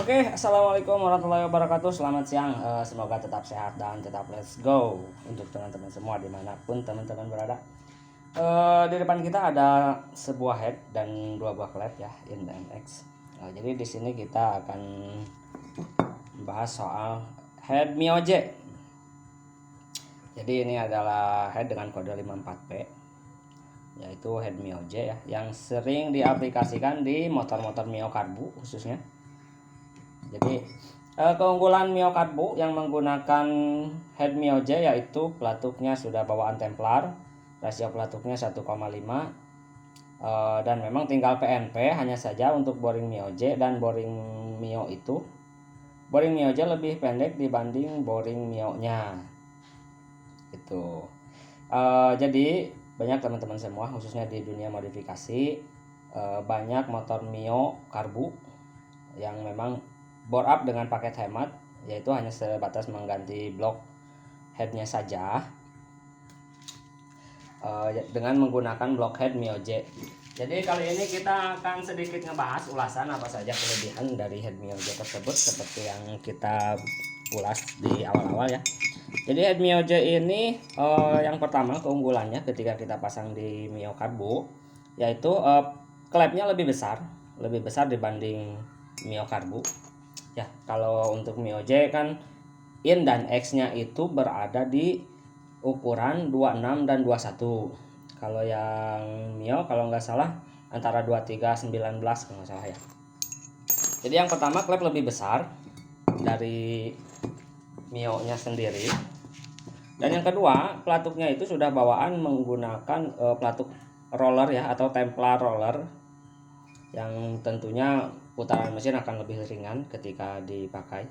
Oke, assalamualaikum warahmatullahi wabarakatuh. Selamat siang. Semoga tetap sehat dan tetap let's go untuk teman-teman semua dimanapun teman-teman berada. Di depan kita ada sebuah head dan dua buah klep ya, in dan X. Jadi di sini kita akan membahas soal head Mio J. Jadi ini adalah head dengan kode 54P, yaitu head Mio J ya, yang sering diaplikasikan di motor-motor Mio Karbu khususnya. Jadi keunggulan Mio Karbu yang menggunakan head Mio J yaitu pelatuknya sudah bawaan Templar, rasio pelatuknya 1,5, dan memang tinggal PNP hanya saja untuk boring Mio J dan boring Mio itu. Boring Mio J lebih pendek dibanding boring Mio nya. Gitu. Jadi banyak teman-teman semua khususnya di dunia modifikasi banyak motor Mio Karbu yang memang bore up dengan paket hemat, yaitu hanya sebatas mengganti blok headnya saja dengan menggunakan blok head Mio J. Jadi kali ini kita akan sedikit ngebahas ulasan apa saja kelebihan dari head Mio J tersebut seperti yang kita ulas di awal-awal ya. Jadi head Mio J ini yang pertama keunggulannya ketika kita pasang di Mio Karbu yaitu klepnya lebih besar dibanding Mio Karbu. Ya, kalau untuk Mio J kan in dan X nya itu berada di ukuran 26 dan 21. Kalau yang Mio kalau nggak salah antara 23 19 kalau nggak salah ya. Jadi yang pertama klep lebih besar dari Mio nya sendiri. Dan yang kedua pelatuknya itu sudah bawaan menggunakan pelatuk roller ya, atau Templar roller, yang tentunya putaran mesin akan lebih ringan ketika dipakai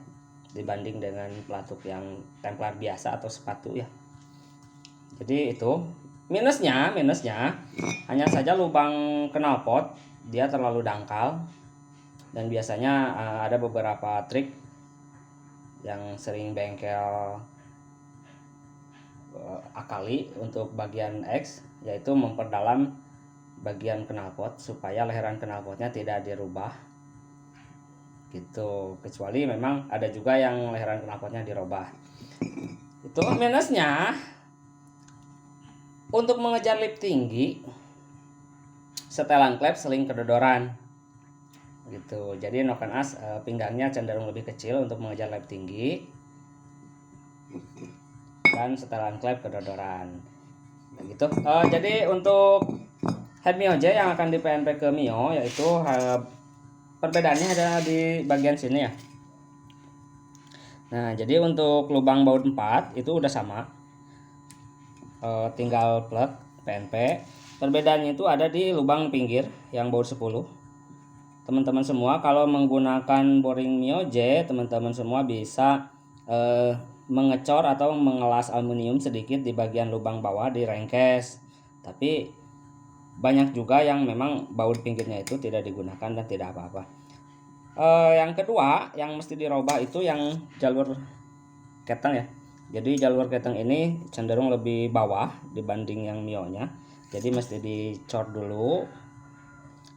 dibanding dengan pelatuk yang Templar biasa atau sepatu ya. Jadi itu minusnya hanya saja lubang knalpot dia terlalu dangkal, dan biasanya ada beberapa trik yang sering bengkel akali untuk bagian X, yaitu memperdalam bagian knalpot supaya leheran knalpotnya tidak dirubah gitu. Kecuali memang ada juga yang leheran knalpotnya dirubah. Itu minusnya. Untuk mengejar lip tinggi, setelan klep seling kedodoran gitu. Jadi noken as pinggangnya cenderung lebih kecil untuk mengejar lip tinggi, dan setelan klep kedodoran gitu. Jadi untuk head Mio J yang akan di PNP ke Mio yaitu perbedaannya ada di bagian sini ya. Nah, jadi untuk lubang baut 4 itu udah sama, tinggal plug PNP. Perbedaannya itu ada di lubang pinggir yang baut 10. Teman-teman semua kalau menggunakan boring Mio J, teman-teman semua bisa mengecor atau mengelas aluminium sedikit di bagian lubang bawah di rengkes. Tapi banyak juga yang memang baut pinggirnya itu tidak digunakan dan tidak apa-apa. Yang kedua yang mesti dirubah itu yang jalur keteng ya. Jadi jalur keteng ini cenderung lebih bawah dibanding yang Mio nya, jadi mesti dicor dulu.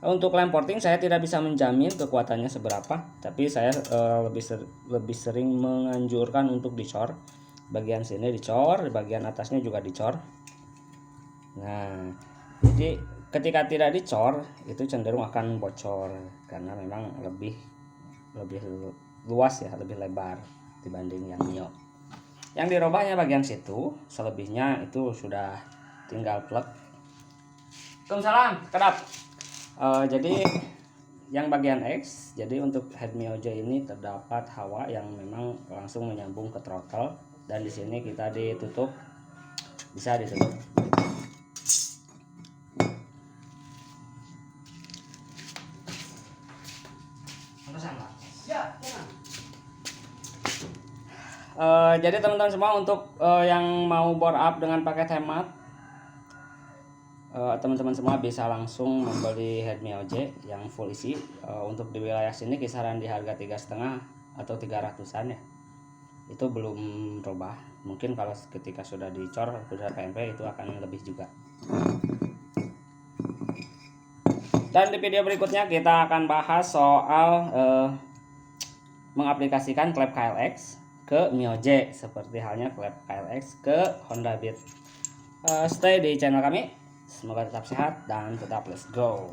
Untuk lem porting saya tidak bisa menjamin kekuatannya seberapa, tapi saya lebih sering menganjurkan untuk dicor. Bagian sini dicor, bagian atasnya juga dicor. Nah, jadi ketika tidak dicor itu cenderung akan bocor karena memang lebih luas ya, lebih lebar dibanding yang Mio. Yang dirubahnya bagian situ, selebihnya itu sudah tinggal plug. Waalaikumsalam, kedap. Jadi yang bagian X, jadi untuk head Mio J ini terdapat hawa yang memang langsung menyambung ke throttle, dan di sini kita ditutup, bisa ditutup. Jadi teman-teman semua untuk yang mau bore up dengan paket hemat, teman-teman semua bisa langsung membeli head Mio J yang full isi. Untuk di wilayah sini kisaran di harga 3,5 atau 300-an ya. Itu belum robah. Mungkin kalau ketika sudah dicor sudah PNP itu akan lebih juga. Dan di video berikutnya kita akan bahas soal mengaplikasikan klep KLX ke Mio J seperti halnya klep KLX ke Honda Beat. Stay di channel kami. Semoga tetap sehat dan tetap let's go.